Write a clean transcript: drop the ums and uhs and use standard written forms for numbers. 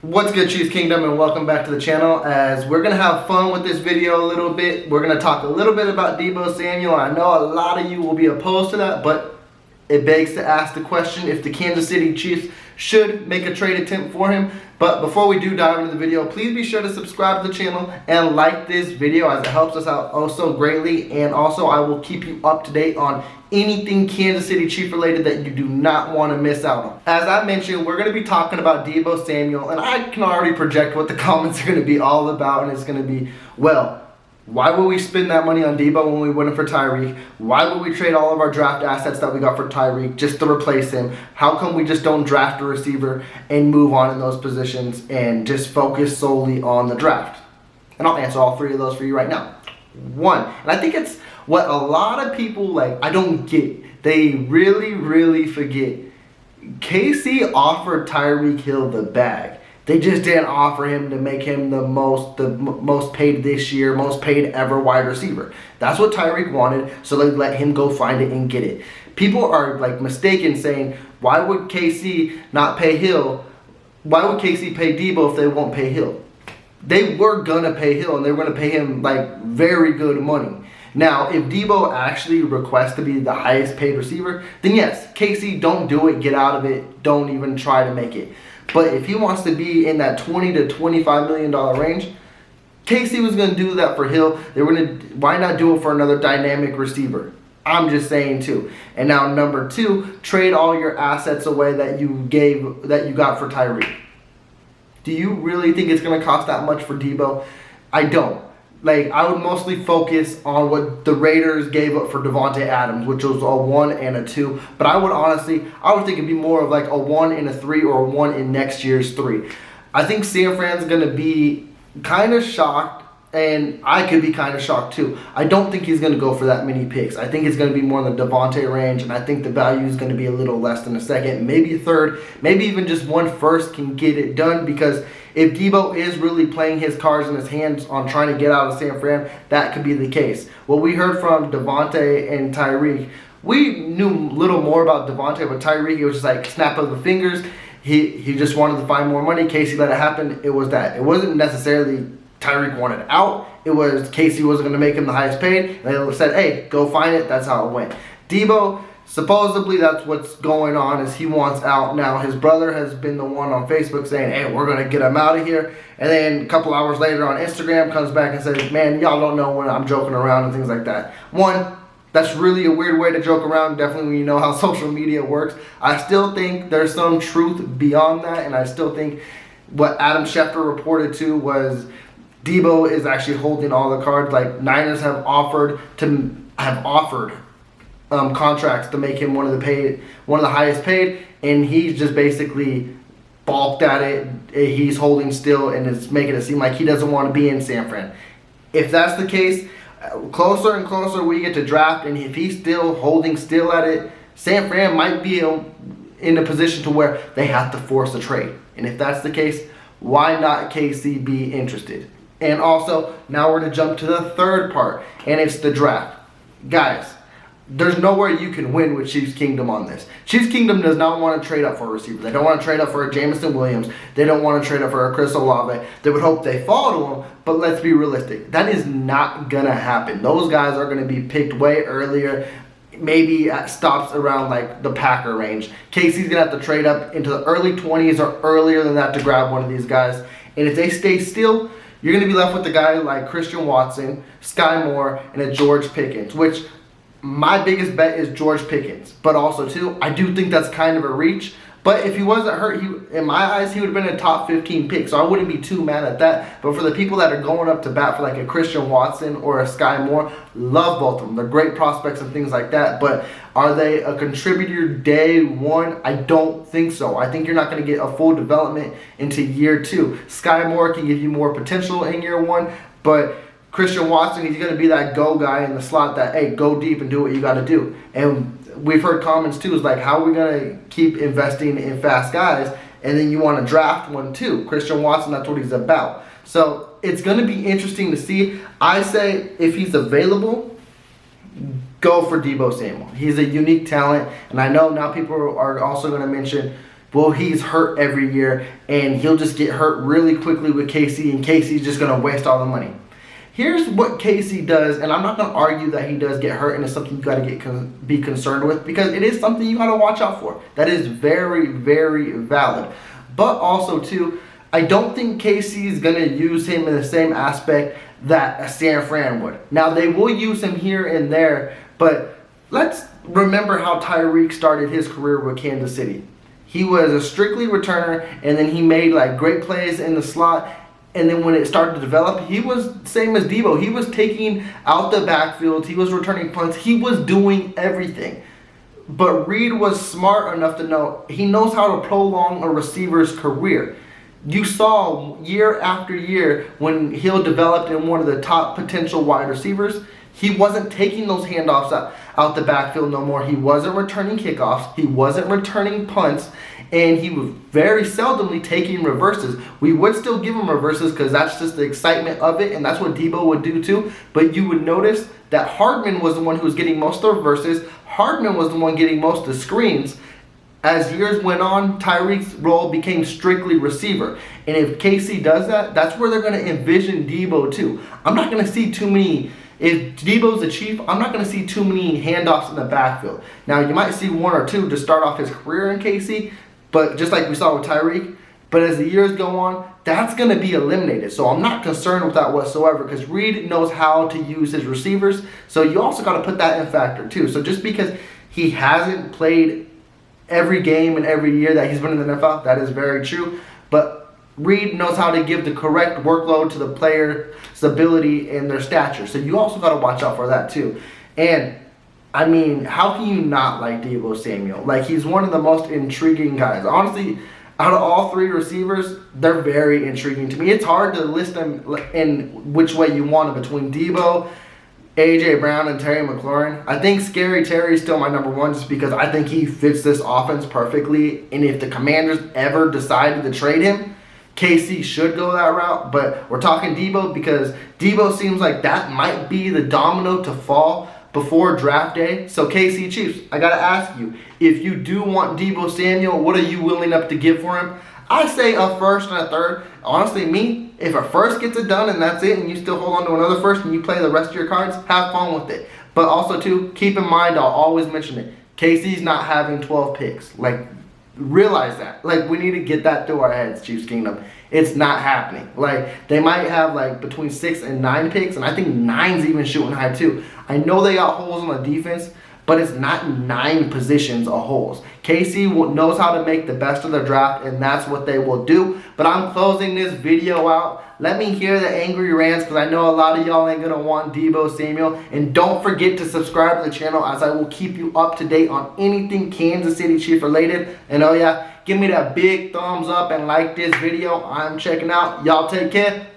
What's good, Chiefs Kingdom, and welcome back to the channel. As we're going to have fun with this video a little bit, we're going to talk a little bit about Deebo Samuel. I know a lot of you will be opposed to that, but it begs to ask the question if the Kansas City Chiefs should make a trade attempt for him. But before we do dive into the video, please be sure to subscribe to the channel and like this video, as it helps us out oh so greatly. And also, I will keep you up to date on anything Kansas City Chief related that you do not want to miss out on. As I mentioned, we're going to be talking about Deebo Samuel, and I can already project what the comments are going to be all about, and it's going to be, well, why would we spend that money on Deebo when we wouldn't for Tyreek? Why would we trade all of our draft assets that we got for Tyreek just to replace him? How come we just don't draft a receiver and move on in those positions and just focus solely on the draft? And I'll answer all three of those for you right now. One, and I think it's what a lot of people, I don't get. They really forget. KC offered Tyreek Hill the bag. They just didn't offer him to make him the most paid this year, most paid ever wide receiver. That's what Tyreek wanted, so they let him go find it and get it. People are mistaken, saying, why would KC not pay Hill? Why would KC pay Deebo if they won't pay Hill? They were gonna pay Hill, and they were gonna pay him very good money. Now, if Deebo actually requests to be the highest paid receiver, then yes, KC, don't do it, get out of it, don't even try to make it. But if he wants to be in that $20 to $25 million range, KC was going to do that for Hill. They were going to, why not do it for another dynamic receiver? I'm just saying too. And now number two, trade all your assets away that you got for Tyreek. Do you really think it's going to cost that much for Deebo? I don't. I would mostly focus on what the Raiders gave up for Davante Adams, which was a 1 and a 2. But I would think it'd be more of a 1 and a 3 or a 1 in next year's 3. I think San Fran's going to be kind of shocked, and I could be kind of shocked too. I don't think he's going to go for that many picks. I think it's going to be more in the Davante range, and I think the value is going to be a little less than a second, maybe a third, maybe even just one first can get it done, because if Deebo is really playing his cards in his hands on trying to get out of San Fran, that could be the case. What we heard from Davante and Tyreek, we knew little more about Davante, but Tyreek, it was just snap of the fingers. He just wanted to find more money. Casey let it happen. It was that. It wasn't necessarily Tyreek wanted out. It was Casey wasn't going to make him the highest paid. They said, hey, go find it. That's how it went. Deebo, supposedly that's what's going on, is he wants out. Now, his brother has been the one on Facebook saying, hey, we're going to get him out of here. And then a couple hours later on Instagram comes back and says, man, y'all don't know when I'm joking around and things like that. One, that's really a weird way to joke around, definitely when you know how social media works. I still think there's some truth beyond that, and I still think what Adam Schefter reported to was Deebo is actually holding all the cards. Niners have offered contracts to make him one of the highest paid, and he's just basically balked at it. He's holding still, and it's making it seem like he doesn't want to be in San Fran. If that's the case, closer and closer we get to draft, and if he's still holding still at it, San Fran might be in a position to where they have to force a trade. And if that's the case, why not KC be interested? And also, now we're going to jump to the third part, and it's the draft. Guys, there's nowhere you can win with Chiefs Kingdom on this. Chiefs Kingdom does not want to trade up for a receiver. They don't want to trade up for a Jameson Williams. They don't want to trade up for a Chris Olave. They would hope they fall to him, but let's be realistic. That is not going to happen. Those guys are going to be picked way earlier, maybe at stops around the Packer range. KC's going to have to trade up into the early 20s or earlier than that to grab one of these guys. And if they stay still, you're going to be left with a guy like Christian Watson, Sky Moore, and a George Pickens, which my biggest bet is George Pickens. But also, too, I do think that's kind of a reach. But if he wasn't hurt, in my eyes, he would have been a top 15 pick. So I wouldn't be too mad at that. But for the people that are going up to bat for a Christian Watson or a Sky Moore, love both of them. They're great prospects and things like that. But are they a contributor day one? I don't think so. I think you're not going to get a full development into year two. Sky Moore can give you more potential in year one. But Christian Watson, he's going to be that go guy in the slot that, hey, go deep and do what you got to do. And we've heard comments too, is how are we going to keep investing in fast guys, and then you want to draft one too? Christian Watson, that's what he's about. So it's going to be interesting to see. I say if he's available, go for Deebo Samuel. He's a unique talent, and I know now people are also going to mention well, he's hurt every year and he'll just get hurt really quickly with KC, and KC's just going to waste all the money. Here's what KC does, and I'm not going to argue that he does get hurt and it's something you got to be concerned with, because it is something you got to watch out for. That is very, very valid. But also, too, I don't think KC is going to use him in the same aspect that a San Fran would. Now, they will use him here and there, but let's remember how Tyreek started his career with Kansas City. He was a strictly returner, and then he made like great plays in the slot. And then when it started to develop, he was same as Deebo. He was taking out the backfield. He was returning punts. He was doing everything. But Reed was smart enough to know he knows how to prolong a receiver's career. You saw year after year when Hill developed in one of the top potential wide receivers, he wasn't taking those handoffs out the backfield no more. He wasn't returning kickoffs. He wasn't returning punts. And he was very seldomly taking reverses. We would still give him reverses because that's just the excitement of it, and that's what Deebo would do too. But you would notice that Hardman was the one who was getting most of the reverses. Hardman was the one getting most of the screens. As years went on, Tyreek's role became strictly receiver. And if KC does that, that's where they're going to envision Deebo too. I'm not going to see too many. If Deebo's a chief, I'm not going to see too many handoffs in the backfield. Now, you might see one or two to start off his career in KC, but just like we saw with Tyreek. But as the years go on, that's going to be eliminated. So I'm not concerned with that whatsoever, because Reed knows how to use his receivers. So you also got to put that in factor too. So just because he hasn't played every game and every year that he's been in the NFL, that is very true. But Reed knows how to give the correct workload to the player's ability and their stature. So you also got to watch out for that too. And I mean, how can you not like Deebo Samuel? Like, he's one of the most intriguing guys. Honestly, out of all three receivers, they're very intriguing to me. It's hard to list them in which way you want them between Deebo, A.J. Brown, and Terry McLaurin. I think Scary Terry is still my number one, just because I think he fits this offense perfectly. And if the Commanders ever decided to trade him, KC should go that route. But we're talking Deebo because Deebo seems like that might be the domino to fall before draft day. So KC Chiefs, I gotta ask you, if you do want Deebo Samuel, what are you willing up to give for him? I say a first and a third. Honestly, me, if a first gets it done and that's it, and you still hold on to another first and you play the rest of your cards, have fun with it. But also too, keep in mind, I'll always mention it, KC's not having 12 picks. Like, realize that. Like, we need to get that through our heads, Chiefs Kingdom. It's not happening. Like, they might have like between 6 and 9 picks, and I think 9's even shooting high too. I know they got holes on the defense, but it's not 9 positions of holes. KC knows how to make the best of the draft, and that's what they will do. But I'm closing this video out. Let me hear the angry rants, because I know a lot of y'all ain't going to want Deebo Samuel. And don't forget to subscribe to the channel, as I will keep you up to date on anything Kansas City Chiefs related. And oh yeah, give me that big thumbs up and like this video. I'm checking out. Y'all take care.